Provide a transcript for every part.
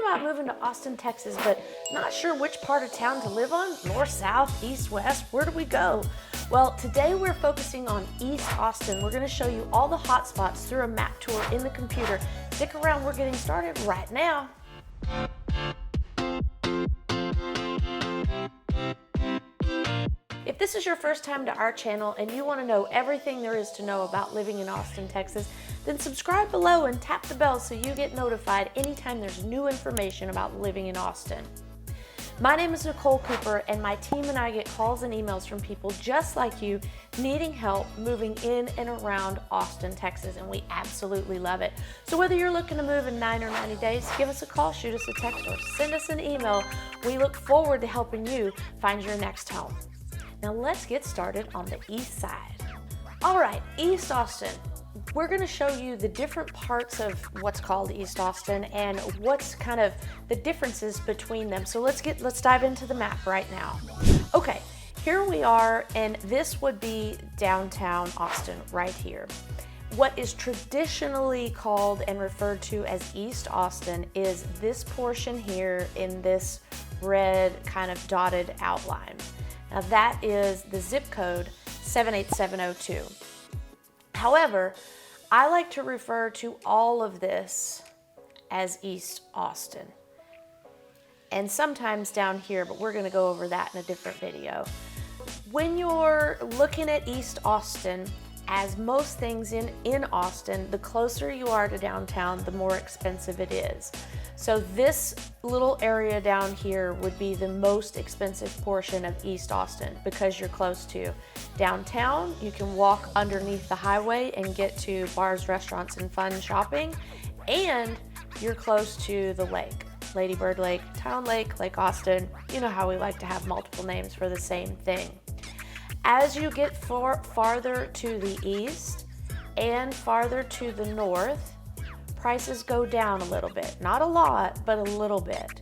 about moving to Austin, Texas, but not sure which part of town to live on? North, south, east, west, where do we go? Well, today we're focusing on East Austin. We're gonna show you all the hot spots through a map tour in the computer. Stick around, we're getting started right now. If this is your first time to our channel and you want to know everything there is to know about living in Austin, Texas, then subscribe below and tap the bell so you get notified anytime there's new information about living in Austin. My name is Nicole Cooper, and my team and I get calls and emails from people just like you needing help moving in and around Austin, Texas, and we absolutely love it. So whether you're looking to move in 9 or 90 days, give us a call, shoot us a text, or send us an email. We look forward to helping you find your next home. Now let's get started on the east side. All right, East Austin. We're gonna show you the different parts of what's called East Austin and what's kind of the differences between them. So let's dive into the map right now. Okay, here we are, and this would be downtown Austin right here. What is traditionally called and referred to as East Austin is this portion here in this red kind of dotted outline. Now that is the zip code 78702. However, I like to refer to all of this as East Austin. And sometimes down here, but we're gonna go over that in a different video. When you're looking at East Austin, as most things in Austin, the closer you are to downtown, the more expensive it is. So this little area down here would be the most expensive portion of East Austin because you're close to downtown. You can walk underneath the highway and get to bars, restaurants, and fun shopping. And you're close to the lake, Lady Bird Lake, Town Lake, Lake Austin. You know how we like to have multiple names for the same thing. As you get farther to the east and farther to the north, prices go down a little bit. Not a lot, but a little bit.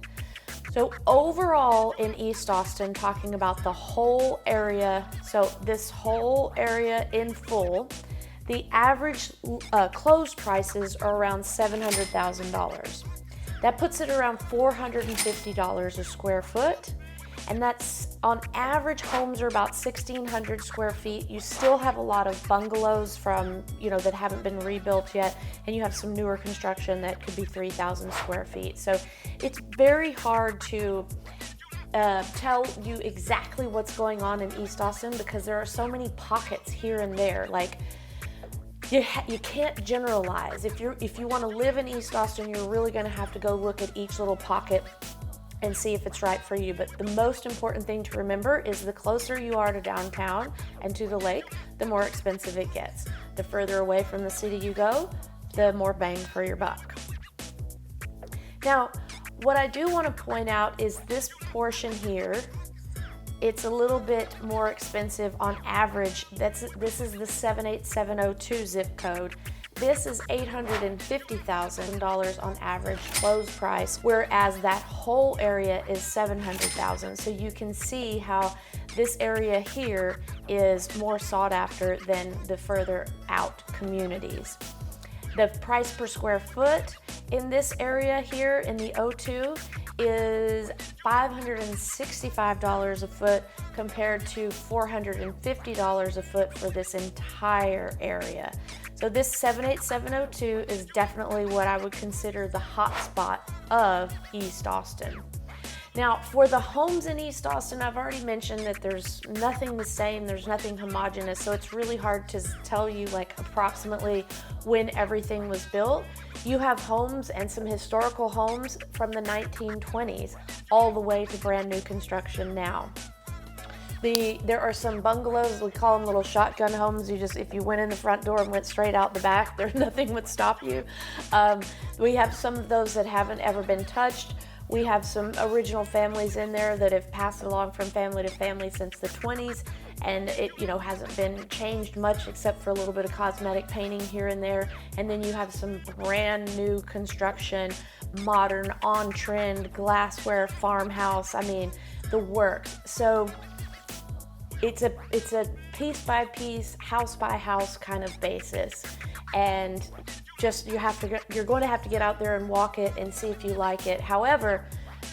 So overall in East Austin, talking about the whole area, so this whole area in full, the average closed prices are around $700,000. That puts it around $450 a square foot. And that's on average, homes are about 1,600 square feet. You still have a lot of bungalows from, that haven't been rebuilt yet. And you have some newer construction that could be 3,000 square feet. So it's very hard to tell you exactly what's going on in East Austin because there are so many pockets here and there. Like you can't generalize. If you want to live in East Austin, you're really going to have to go look at each little pocket and see if it's right for you. But the most important thing to remember is the closer you are to downtown and to the lake, the more expensive it gets. The further away from the city you go, the more bang for your buck. Now, what I do want to point out is this portion here, it's a little bit more expensive on average. This is the 78702 zip code. This is $850,000 on average closed price, whereas that whole area is $700,000. So you can see how this area here is more sought after than the further out communities. The price per square foot in this area here in the O2 is $565 a foot compared to $450 a foot for this entire area. So this 78702 is definitely what I would consider the hot spot of East Austin. Now, for the homes in East Austin, I've already mentioned that there's nothing the same, there's nothing homogeneous, so it's really hard to tell you like approximately when everything was built. You have homes and some historical homes from the 1920s all the way to brand new construction now. There are some bungalows, we call them little shotgun homes. If you went in the front door and went straight out the back, nothing would stop you. We have some of those that haven't ever been touched. We have some original families in there that have passed along from family to family since the 20s, and it hasn't been changed much except for a little bit of cosmetic painting here and there. And then you have some brand new construction, modern, on-trend, glassware, farmhouse, the works. So it's a piece by piece, house by house kind of basis. And you're going to have to get out there and walk it and see if you like it. However,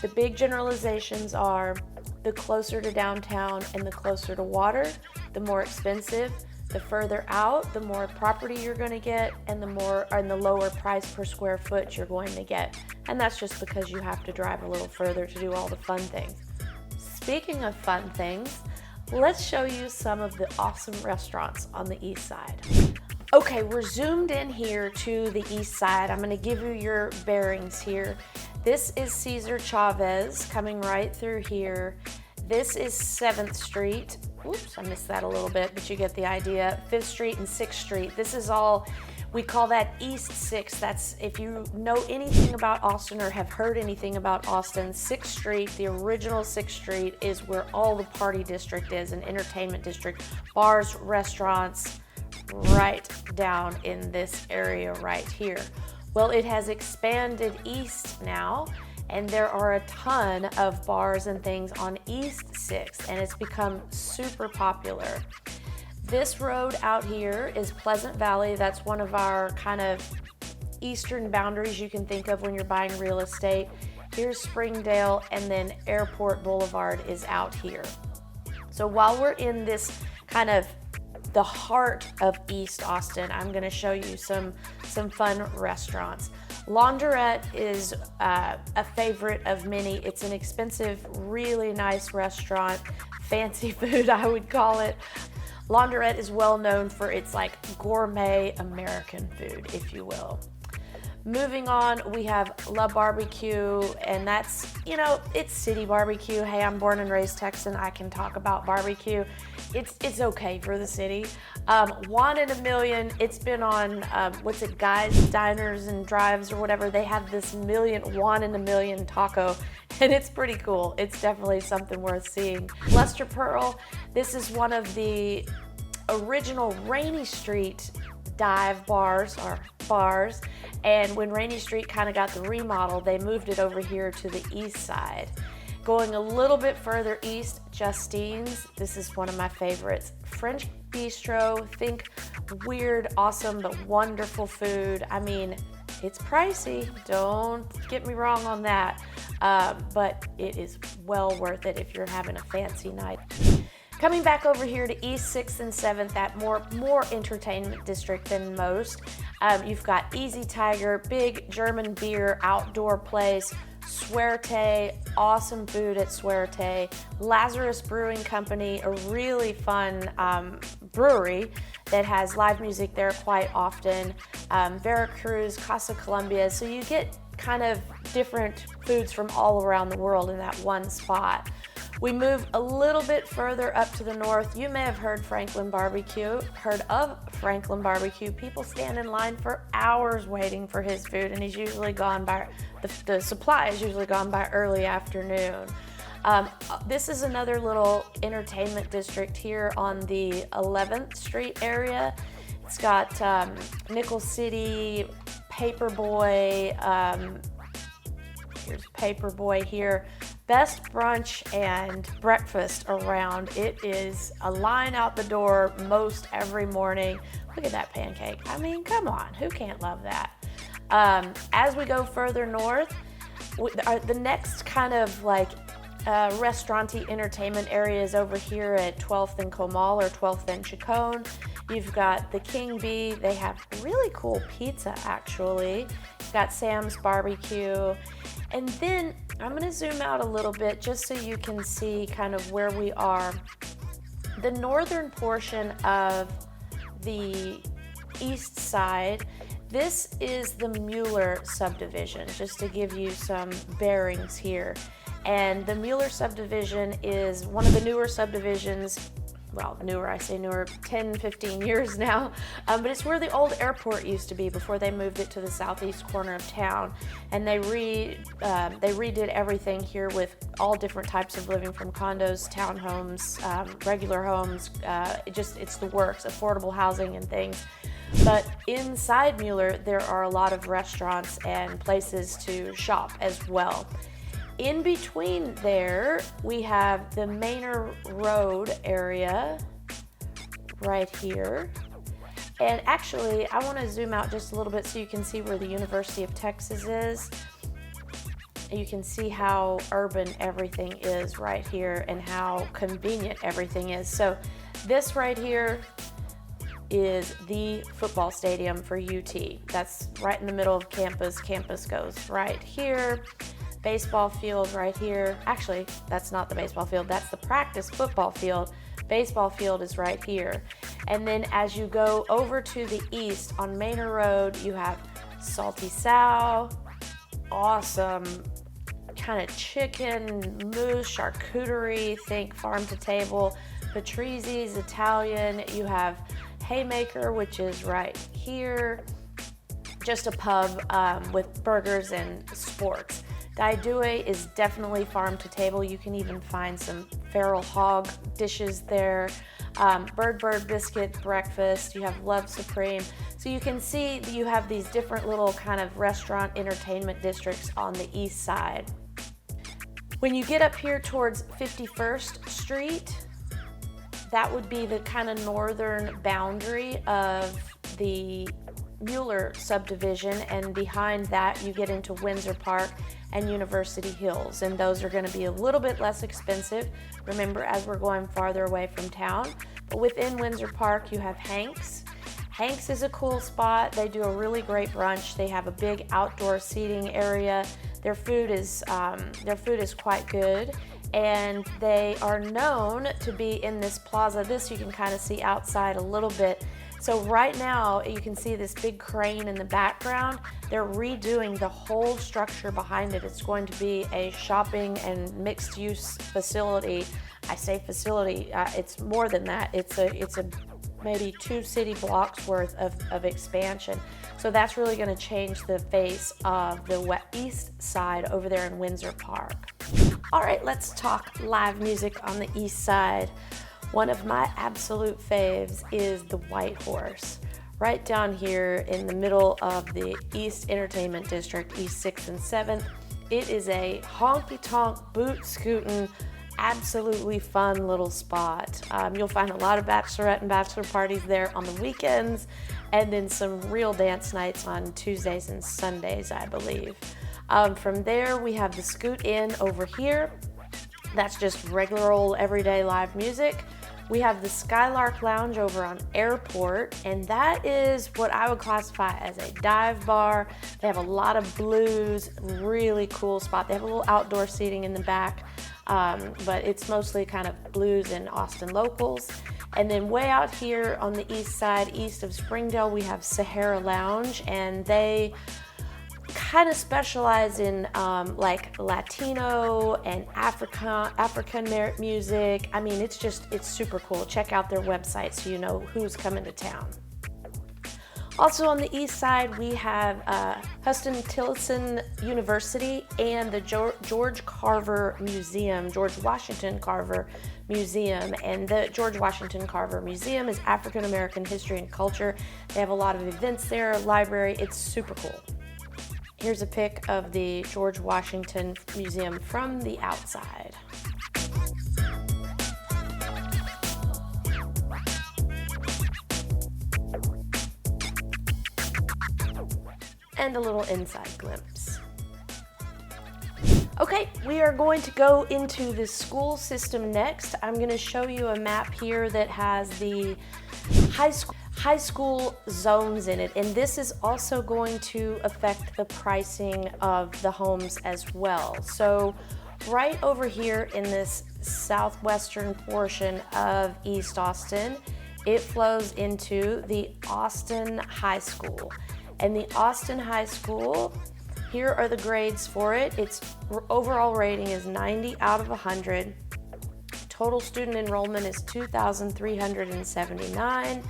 the big generalizations are the closer to downtown and the closer to water, the more expensive. The further out, the more property you're going to get, and the lower price per square foot you're going to get. And that's just because you have to drive a little further to do all the fun things. Speaking of fun things, let's show you some of the awesome restaurants on the east side. Okay, we're zoomed in here to the east side. I'm going to give you your bearings here. This is Cesar Chavez coming right through here. This is 7th Street. Oops, I missed that a little bit, but you get the idea. 5th Street and 6th Street. This is all, we call that East 6. That's, if you know anything about Austin or have heard anything about Austin, 6th Street, the original 6th Street, is where all the party district is, an entertainment district, bars, restaurants, right down in this area right here. Well, it has expanded east now, and there are a ton of bars and things on East 6th, and it's become super popular. This road out here is Pleasant Valley. That's one of our kind of eastern boundaries you can think of when you're buying real estate. Here's Springdale, and then Airport Boulevard is out here. So while we're in this kind of the heart of East Austin, I'm gonna show you some fun restaurants. Laundrette is a favorite of many. It's an expensive, really nice restaurant, fancy food I would call it. Laundrette is well known for its like gourmet American food, if you will. Moving on, we have La Barbecue, and that's, you know, it's city barbecue. Hey, I'm born and raised Texan. I can talk about barbecue. It's okay for the city. One in a Million, it's been on, what's it, Guys, Diners and Drives or whatever. They have this one in a million taco, and it's pretty cool. It's definitely something worth seeing. Lester Pearl, this is one of the original Rainy Street dive bars, and when Rainy Street kind of got the remodel, they moved it over here to the east side. Going a little bit further east, Justine's. This is one of my favorites. French bistro, think weird, awesome, but wonderful food. I mean, it's pricey, don't get me wrong on that, but it is well worth it if you're having a fancy night. Coming back over here to East 6th and 7th, that more entertainment district than most. You've got Easy Tiger, big German beer outdoor place, Suerte, awesome food at Suerte, Lazarus Brewing Company, a really fun brewery that has live music there quite often, Veracruz, Casa Colombia, so you get kind of different foods from all around the world in that one spot. We move a little bit further up to the north. You may have heard of Franklin Barbecue. People stand in line for hours waiting for his food, and he's usually gone by, the supply is usually gone by early afternoon. This is another little entertainment district here on the 11th Street area. It's got Nickel City, Paperboy, here's Paperboy here. Best brunch and breakfast around. It is a line out the door most every morning. Look at that pancake. I mean, come on, who can't love that? As we go further north, the next kind of like restaurant-y entertainment area is over here at 12th and Comal or 12th and Chacon. You've got the King Bee. They have really cool pizza, actually. You've got Sam's Barbecue. And then I'm going to zoom out a little bit just so you can see kind of where we are. The northern portion of the east side, this is the Mueller subdivision, just to give you some bearings here. And the Mueller subdivision is one of the newer subdivisions, well, newer, I say newer, 10, 15 years now, but it's where the old airport used to be before they moved it to the southeast corner of town. And they redid everything here with all different types of living, from condos, townhomes, regular homes, it's the works, affordable housing and things. But inside Mueller, there are a lot of restaurants and places to shop as well. In between there, we have the Manor Road area right here. And actually, I want to zoom out just a little bit so you can see where the University of Texas is. You can see how urban everything is right here and how convenient everything is. So this right here is the football stadium for UT. That's right in the middle of campus. Campus goes right here. Baseball field right here. Actually, that's not the baseball field. That's the practice football field. Baseball field is right here. And then as you go over to the east on Manor Road, you have Salty Sow, awesome kind of chicken, mousse, charcuterie, think farm to table, Patrizi's Italian. You have Haymaker, which is right here, just a pub with burgers and sports. Daidue is definitely farm to table. You can even find some feral hog dishes there. Bird Biscuit breakfast. You have Love Supreme. So you can see that you have these different little kind of restaurant entertainment districts on the east side. When you get up here towards 51st Street, that would be the kind of northern boundary of the Mueller subdivision, and behind that you get into Windsor Park and University Hills, and those are going to be a little bit less expensive, remember, as we're going farther away from town. But within Windsor Park you have Hank's. Hank's is a cool spot. They do a really great brunch. They have a big outdoor seating area. Their food is quite good, and they are known to be in this plaza. This you can kind of see outside a little bit. So right now you can see this big crane in the background. They're redoing the whole structure behind it. It's going to be a shopping and mixed use facility. I say facility, it's more than that. It's a maybe 2 city blocks worth of expansion. So that's really going to change the face of the east side over there in Windsor Park. All right, let's talk live music on the east side. One of my absolute faves is the White Horse. Right down here in the middle of the East Entertainment District, East 6th and 7th. It is a honky-tonk, boot-scootin', absolutely fun little spot. You'll find a lot of bachelorette and bachelor parties there on the weekends, and then some real dance nights on Tuesdays and Sundays, I believe. From there, we have the Scoot Inn over here. That's just regular old everyday live music. We have the Skylark Lounge over on Airport, and that is what I would classify as a dive bar. They have a lot of blues, really cool spot. They have a little outdoor seating in the back, but it's mostly kind of blues and Austin locals. And then way out here on the east side, east of Springdale, we have Sahara Lounge, and they kind of specialize in like Latino and African music. I mean, it's super cool. Check out their website so you know who's coming to town. Also on the east side, we have Huston-Tillotson University and the George Washington Carver Museum. And the George Washington Carver Museum is African American history and culture. They have a lot of events there, library. It's super cool. Here's a pic of the George Washington Museum from the outside. And a little inside glimpse. Okay, we are going to go into the school system next. I'm going to show you a map here that has the high school zones in it, and this is also going to affect the pricing of the homes as well. So right over here in this southwestern portion of East Austin, it flows into the Austin High School. And the Austin High School, here are the grades for it. Its overall rating is 90 out of 100. Total student enrollment is 2,379.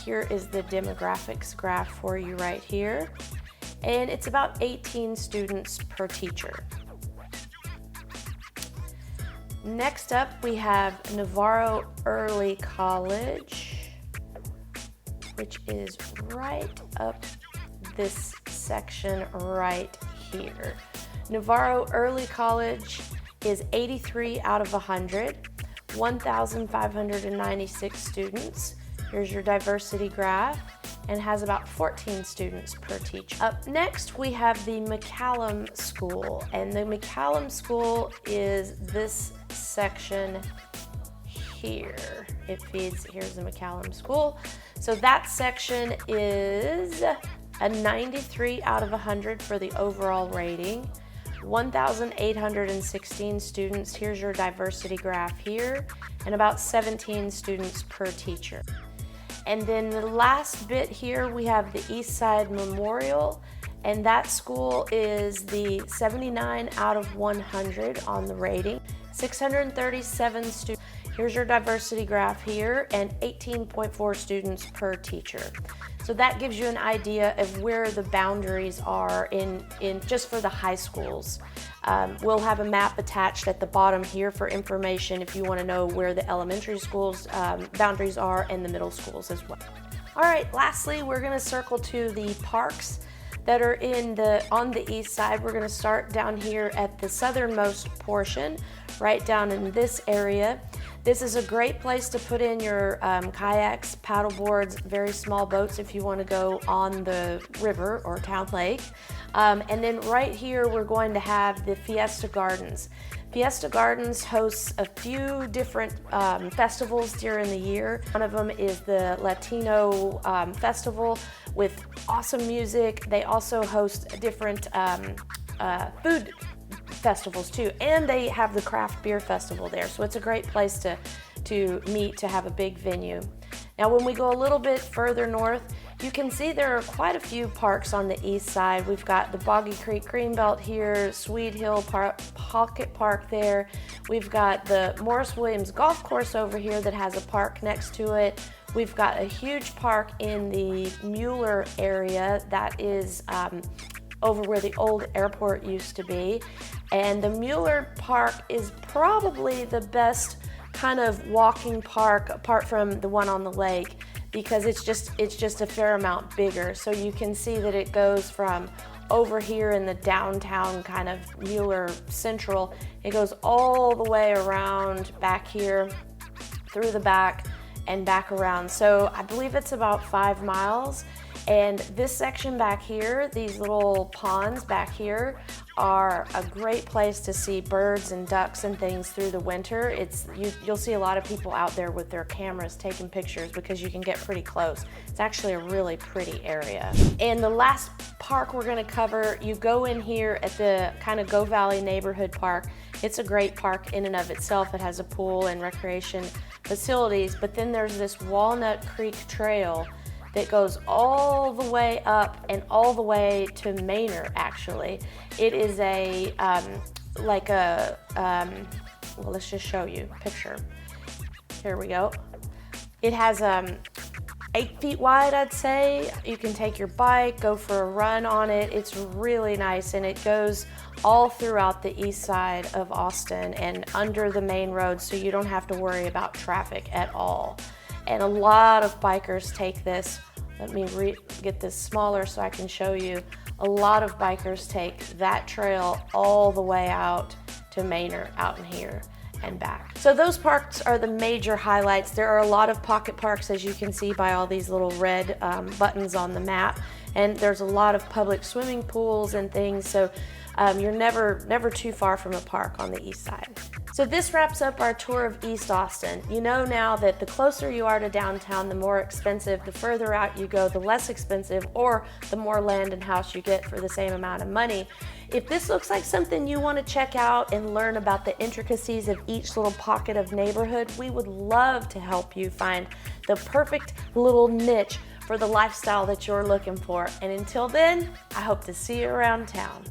Here is the demographics graph for you right here. And it's about 18 students per teacher. Next up, we have Navarro Early College, which is right up this section right here. Navarro Early College is 83 out of 100, 1,596 students. Here's your diversity graph, and has about 14 students per teacher. Up next, we have the McCallum School, and the McCallum School is this section here. Here's the McCallum School. So that section is a 93 out of 100 for the overall rating. 1,816 students. Here's your diversity graph here, and about 17 students per teacher. And then the last bit here, we have the East Side Memorial, and that school is the 79 out of 100 on the rating. 637 students. Here's your diversity graph here, and 18.4 students per teacher. So that gives you an idea of where the boundaries are in just for the high schools. We'll have a map attached at the bottom here for information if you want to know where the elementary schools boundaries are, and the middle schools as well. All right, lastly, we're going to circle to the parks that are on the east side. We're going to start down here at the southernmost portion, right down in this area. This is a great place to put in your kayaks, paddle boards, very small boats if you want to go on the river or town lake. And then right here, we're going to have the Fiesta Gardens. Fiesta Gardens hosts a few different festivals during the year. One of them is the Latino festival with awesome music. They also host different food festivals too, and they have the craft beer festival there. So it's a great place to meet, to have a big venue. Now when we go a little bit further north, you can see there are quite a few parks on the east side. We've got the Boggy Creek Greenbelt here, Swede Hill Pocket Park there. We've got the Morris Williams Golf Course over here that has a park next to it. We've got a huge park in the Mueller area that is over where the old airport used to be. And the Mueller Park is probably the best kind of walking park apart from the one on the lake, because it's just a fair amount bigger. So you can see that it goes from over here in the downtown kind of Mueller Central, it goes all the way around back here through the back and back around. So I believe it's about 5 miles. And this section back here, these little ponds back here, are a great place to see birds and ducks and things through the winter. You'll see a lot of people out there with their cameras taking pictures because you can get pretty close. It's actually a really pretty area. And the last park we're gonna cover, you go in here at the kind of Go Valley Neighborhood Park. It's a great park in and of itself. It has a pool and recreation facilities, but then there's this Walnut Creek Trail that goes all the way up and all the way to Manor, actually. It is well, let's just show you a picture. Here we go. It has 8 feet wide, I'd say. You can take your bike, go for a run on it. It's really nice, and it goes all throughout the east side of Austin and under the main road, so you don't have to worry about traffic at all. And a lot of bikers take this. Let me get this smaller so I can show you. A lot of bikers take that trail all the way out to Manor, out in here and back. So those parks are the major highlights. There are a lot of pocket parks, as you can see by all these little red buttons on the map. And there's a lot of public swimming pools and things. So you're never too far from a park on the east side. So this wraps up our tour of East Austin. You know now that the closer you are to downtown, the more expensive. The further out you go, the less expensive, or the more land and house you get for the same amount of money. If this looks like something you want to check out and learn about the intricacies of each little pocket of neighborhood, we would love to help you find the perfect little niche for the lifestyle that you're looking for. And until then, I hope to see you around town.